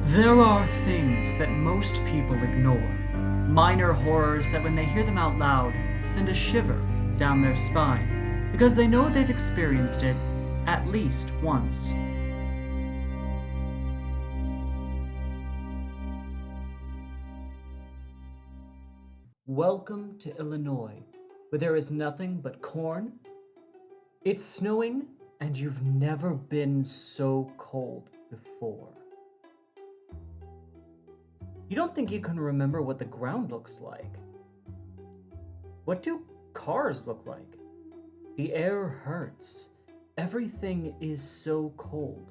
There are things that most people ignore. Minor horrors that, when they hear them out loud, send a shiver down their spine because they know they've experienced it at least once. Welcome to Illinois, where there is nothing but corn. It's snowing, and you've never been so cold before. You don't think you can remember what the ground looks like. What do cars look like? The air hurts. Everything is so cold.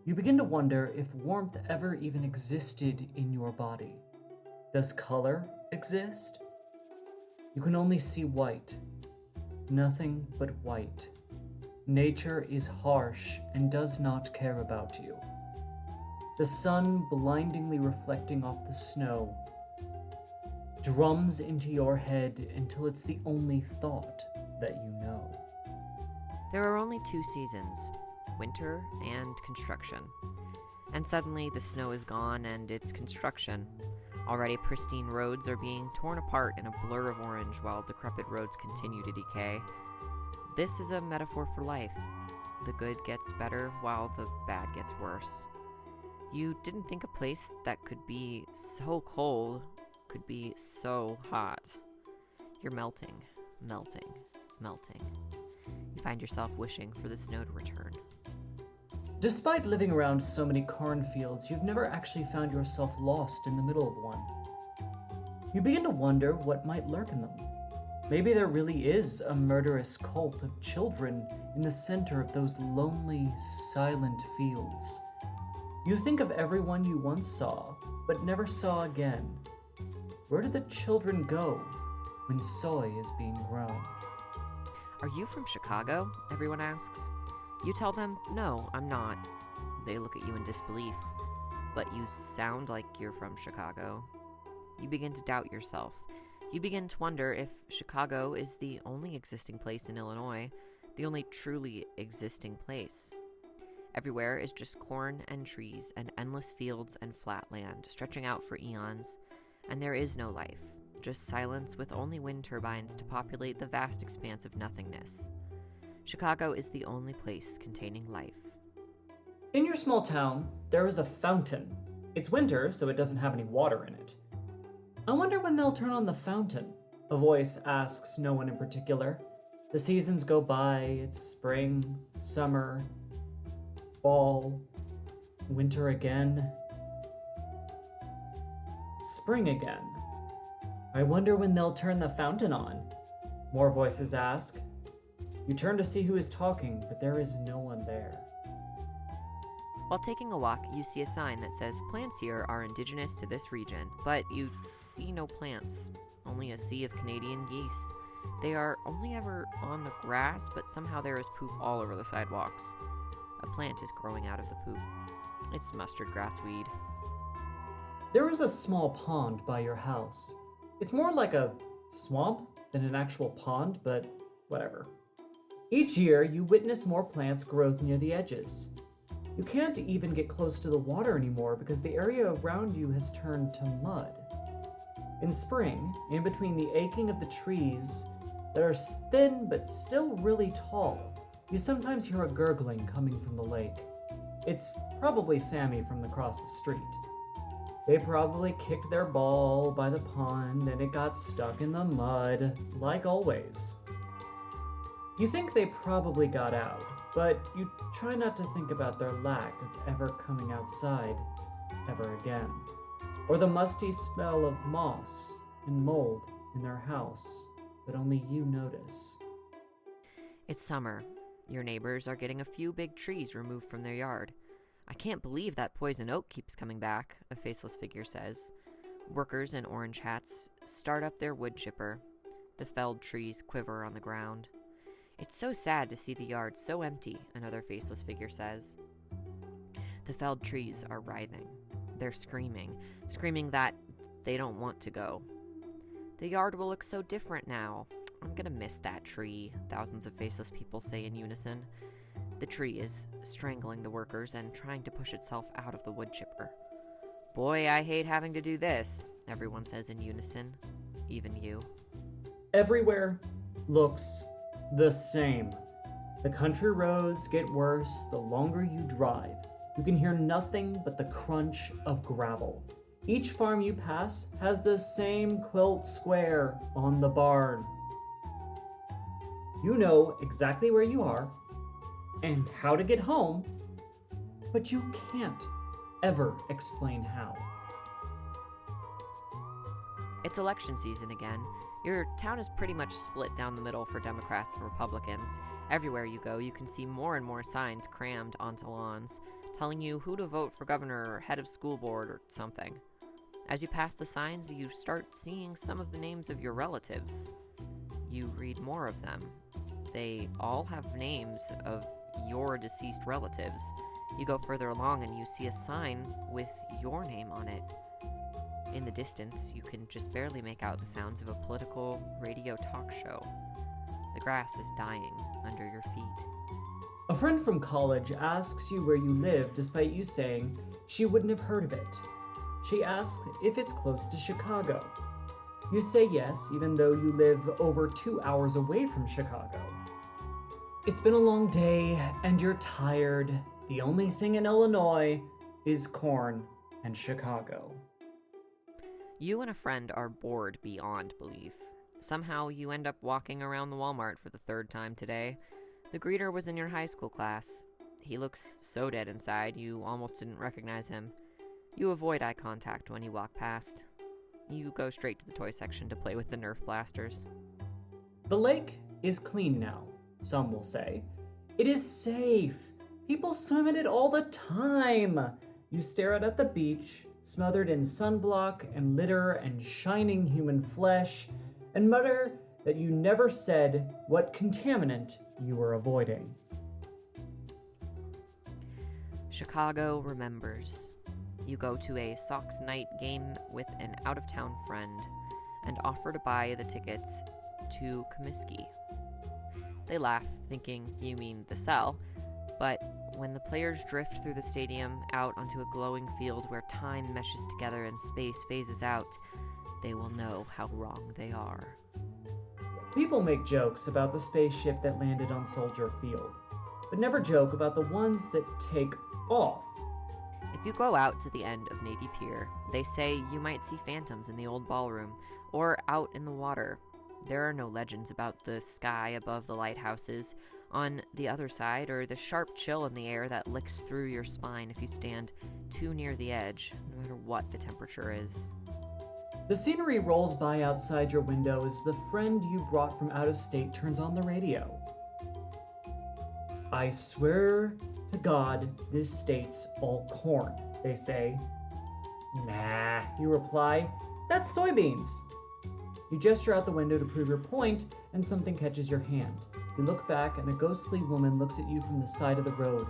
You begin to wonder if warmth ever even existed in your body. Does color exist? You can only see white. Nothing but white. Nature is harsh and does not care about you. The sun blindingly reflecting off the snow drums into your head until it's the only thought that you know. There are only two seasons, winter and construction. And suddenly the snow is gone and it's construction. Already pristine roads are being torn apart in a blur of orange while decrepit roads continue to decay. This is a metaphor for life. The good gets better while the bad gets worse. You didn't think a place that could be so cold could be so hot. You're melting, melting, melting. You find yourself wishing for the snow to return. Despite living around so many cornfields, you've never actually found yourself lost in the middle of one. You begin to wonder what might lurk in them. Maybe there really is a murderous cult of children in the center of those lonely, silent fields. You think of everyone you once saw, but never saw again. Where do the children go when soy is being grown? Are you from Chicago? Everyone asks. You tell them, no, I'm not. They look at you in disbelief. But you sound like you're from Chicago. You begin to doubt yourself. You begin to wonder if Chicago is the only existing place in Illinois, the only truly existing place. Everywhere is just corn and trees and endless fields and flat land, stretching out for eons, and there is no life, just silence with only wind turbines to populate the vast expanse of nothingness. Chicago is the only place containing life. In your small town, there is a fountain. It's winter, so it doesn't have any water in it. I wonder when they'll turn on the fountain. A voice asks no one in particular. The seasons go by, it's spring, summer, fall, winter again, spring again. I wonder when they'll turn the fountain on. More voices ask. You turn to see who is talking, but there is no one there. While taking a walk, you see a sign that says plants here are indigenous to this region, but you see no plants, only a sea of Canadian geese. They are only ever on the grass, but somehow there is poop all over the sidewalks. A plant is growing out of the poop. It's mustard grass weed. There is a small pond by your house. It's more like a swamp than an actual pond, but whatever. Each year, you witness more plants growth near the edges. You can't even get close to the water anymore because the area around you has turned to mud. In spring, in between the aching of the trees that are thin but still really tall, you sometimes hear a gurgling coming from the lake. It's probably Sammy from across the street. They probably kicked their ball by the pond and it got stuck in the mud, like always. You think they probably got out, but you try not to think about their lack of ever coming outside ever again, or the musty smell of moss and mold in their house that only you notice. It's summer. Your neighbors are getting a few big trees removed from their yard. I can't believe that poison oak keeps coming back, a faceless figure says. Workers in orange hats start up their wood chipper. The felled trees quiver on the ground. It's so sad to see the yard so empty, another faceless figure says. The felled trees are writhing. They're screaming that they don't want to go. The yard will look so different now. I'm gonna miss that tree, thousands of faceless people say in unison. The tree is strangling the workers and trying to push itself out of the wood chipper. Boy, I hate having to do this, everyone says in unison. Even you. Everywhere looks the same. The country roads get worse the longer you drive. You can hear nothing but the crunch of gravel. Each farm you pass has the same quilt square on the barn. You know exactly where you are and how to get home, but you can't ever explain how. It's election season again. Your town is pretty much split down the middle for Democrats and Republicans. Everywhere you go, you can see more and more signs crammed onto lawns, telling you who to vote for governor or head of school board or something. As you pass the signs, you start seeing some of the names of your relatives. You read more of them. They all have names of your deceased relatives. You go further along and you see a sign with your name on it. In the distance, you can just barely make out the sounds of a political radio talk show. The grass is dying under your feet. A friend from college asks you where you live despite you saying she wouldn't have heard of it. She asks if it's close to Chicago. You say yes, even though you live over 2 hours away from Chicago. It's been a long day and you're tired. The only thing in Illinois is corn and Chicago. You and a friend are bored beyond belief. Somehow you end up walking around the Walmart for the third time today. The greeter was in your high school class. He looks so dead inside you almost didn't recognize him. You avoid eye contact when you walk past. You go straight to the toy section to play with the Nerf blasters. The lake is clean now, some will say. It is safe. People swim in it all the time. You stare out at the beach, smothered in sunblock and litter and shining human flesh, and mutter that you never said what contaminant you were avoiding. Chicago remembers. You go to a Sox night game with an out-of-town friend and offer to buy the tickets to Comiskey. They laugh, thinking you mean the cell, but when the players drift through the stadium out onto a glowing field where time meshes together and space phases out, they will know how wrong they are. People make jokes about the spaceship that landed on Soldier Field, but never joke about the ones that take off. If you go out to the end of Navy Pier, they say you might see phantoms in the old ballroom or out in the water. There are no legends about the sky above the lighthouses on the other side or the sharp chill in the air that licks through your spine if you stand too near the edge, no matter what the temperature is. The scenery rolls by outside your window as the friend you brought from out of state turns on the radio. I swear to God, this state's all corn, they say. Nah, you reply, that's soybeans. You gesture out the window to prove your point, and something catches your hand. You look back, and a ghostly woman looks at you from the side of the road.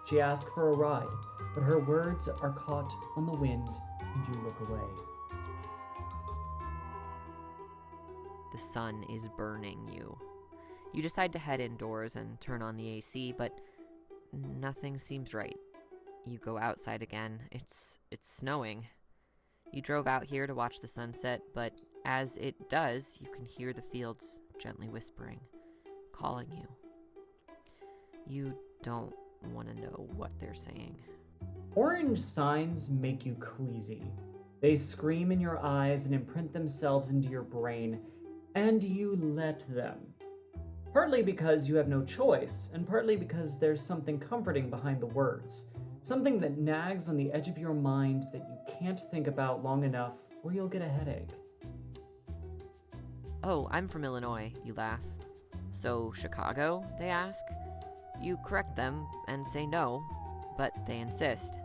She asks for a ride, but her words are caught on the wind, and you look away. The sun is burning you. You decide to head indoors and turn on the AC, but nothing seems right. You go outside again. It's snowing. You drove out here to watch the sunset, but as it does, you can hear the fields gently whispering, calling you. You don't want to know what they're saying. Orange signs make you queasy. They scream in your eyes and imprint themselves into your brain, and you let them. Partly because you have no choice, and partly because there's something comforting behind the words. Something that nags on the edge of your mind that you can't think about long enough or you'll get a headache. Oh, I'm from Illinois, you laugh. So, Chicago, they ask? You correct them and say no, but they insist.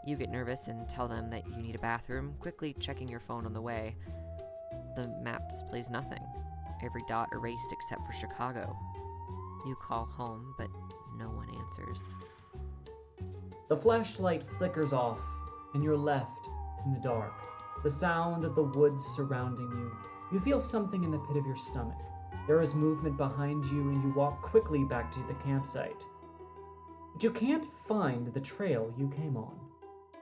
You get nervous and tell them that you need a bathroom, quickly checking your phone on the way. The map displays nothing. Every dot erased except for Chicago. You call home, but no one answers. The flashlight flickers off, and you're left in the dark. The sound of the woods surrounding you. You feel something in the pit of your stomach. There is movement behind you, and you walk quickly back to the campsite. But you can't find the trail you came on.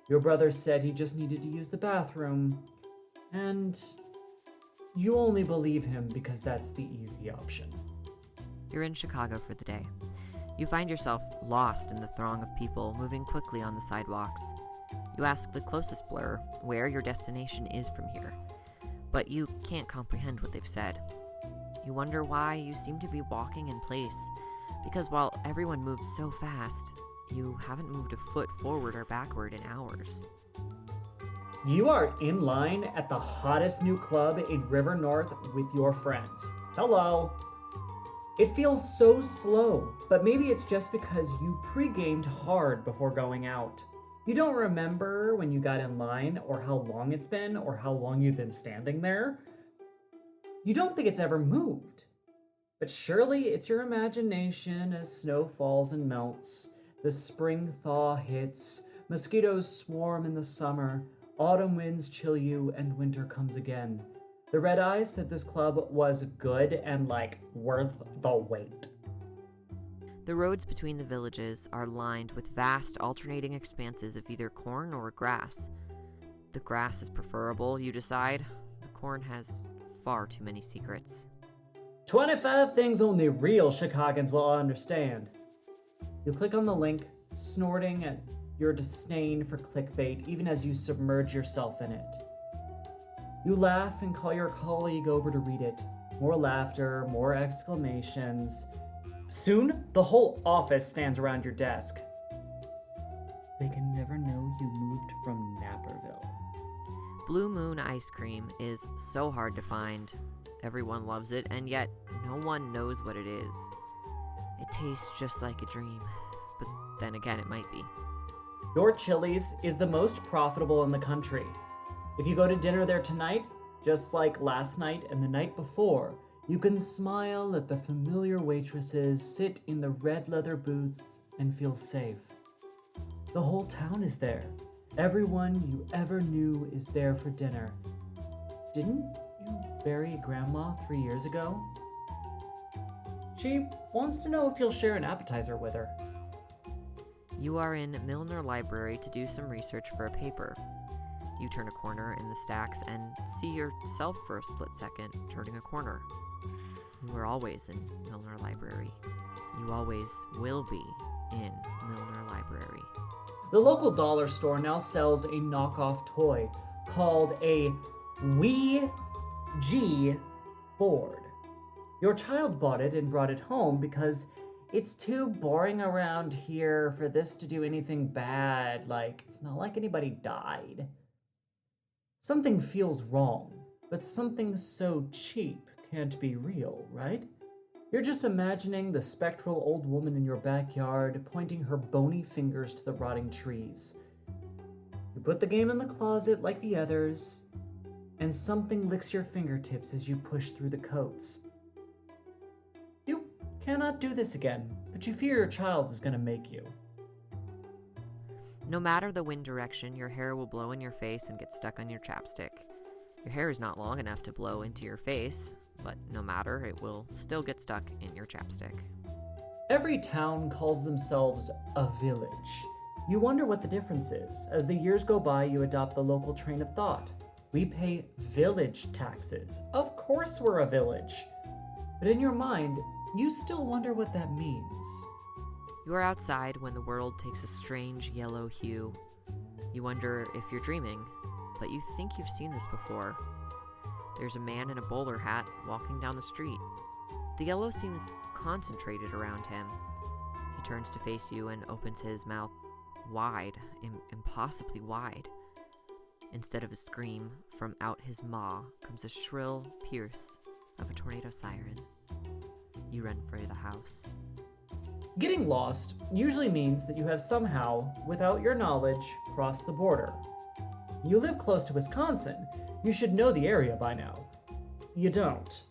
Your brother said he just needed to use the bathroom, and you only believe him because that's the easy option. You're in Chicago for the day. You find yourself lost in the throng of people moving quickly on the sidewalks. You ask the closest blur where your destination is from here, but you can't comprehend what they've said. You wonder why you seem to be walking in place, because while everyone moves so fast, you haven't moved a foot forward or backward in hours. You are in line at the hottest new club in River North with your friends. Hello. It feels so slow, but maybe it's just because you pre-gamed hard before going out. You don't remember when you got in line or how long it's been or how long you've been standing there. You don't think it's ever moved. But surely it's your imagination as snow falls and melts, the spring thaw hits, mosquitoes swarm in the summer, autumn winds chill you, and winter comes again. The Red Eyes said this club was good and, worth the wait. The roads between the villages are lined with vast alternating expanses of either corn or grass. The grass is preferable, you decide. The corn has far too many secrets. 25 things only real Chicagoans will understand. You click on the link, snorting at your disdain for clickbait even as you submerge yourself in it. You laugh and call your colleague over to read it. More laughter, more exclamations. Soon, the whole office stands around your desk. They can never know you moved from Naperville. Blue Moon ice cream is so hard to find. Everyone loves it, and yet no one knows what it is. It tastes just like a dream, but then again, it might be. Your Chili's is the most profitable in the country. If you go to dinner there tonight, just like last night and the night before, you can smile at the familiar waitresses, sit in the red leather booths, and feel safe. The whole town is there. Everyone you ever knew is there for dinner. Didn't you bury Grandma 3 years ago? She wants to know if you'll share an appetizer with her. You are in Milner Library to do some research for a paper. You turn a corner in the stacks and see yourself for a split second turning a corner. You were always in Milner Library. You always will be in Milner Library. The local dollar store now sells a knockoff toy called a Ouija board. Your child bought it and brought it home because it's too boring around here for this to do anything bad. It's not like anybody died. Something feels wrong, but something so cheap can't be real, right? You're just imagining the spectral old woman in your backyard pointing her bony fingers to the rotting trees. You put the game in the closet like the others, and something licks your fingertips as you push through the coats. You cannot do this again, but you fear your child is going to make you. No matter the wind direction, your hair will blow in your face and get stuck on your chapstick. Your hair is not long enough to blow into your face, but no matter, it will still get stuck in your chapstick. Every town calls themselves a village. You wonder what the difference is. As the years go by, you adopt the local train of thought. We pay village taxes. Of course we're a village. But in your mind, you still wonder what that means. You are outside when the world takes a strange yellow hue. You wonder if you're dreaming, but you think you've seen this before. There's a man in a bowler hat walking down the street. The yellow seems concentrated around him. He turns to face you and opens his mouth wide, impossibly wide. Instead of a scream, from out his maw comes a shrill pierce of a tornado siren. You run for the house. Getting lost usually means that you have somehow, without your knowledge, crossed the border. You live close to Wisconsin. You should know the area by now. You don't.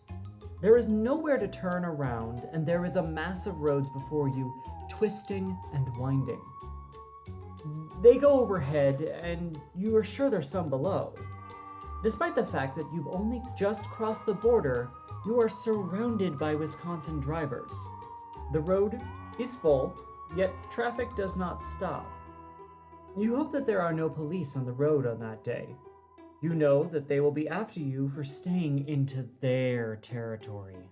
There is nowhere to turn around, and there is a mass of roads before you, twisting and winding. They go overhead, and you are sure there's some below. Despite the fact that you've only just crossed the border, you are surrounded by Wisconsin drivers. The road is full, yet traffic does not stop. You hope that there are no police on the road on that day. You know that they will be after you for staying into their territory.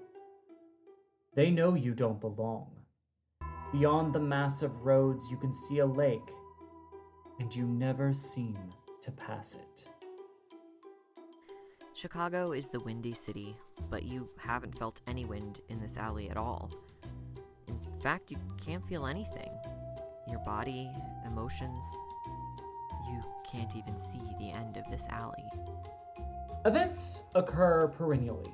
They know you don't belong. Beyond the massive roads, you can see a lake, and you never seem to pass it. Chicago is the windy city, but you haven't felt any wind in this alley at all. In fact, you can't feel anything. Your body, emotions. You can't even see the end of this alley. Events occur perennially.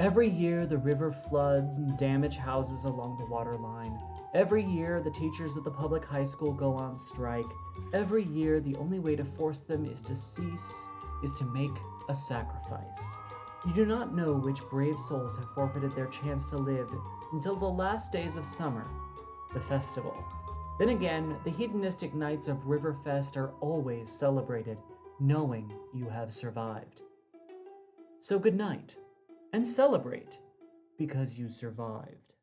Every year, the river flood and damage houses along the waterline. Every year, the teachers of the public high school go on strike. Every year, the only way to force them is to make a sacrifice. You do not know which brave souls have forfeited their chance to live until the last days of summer, the festival. Then again, the hedonistic nights of Riverfest are always celebrated, knowing you have survived. So good night, and celebrate because you survived.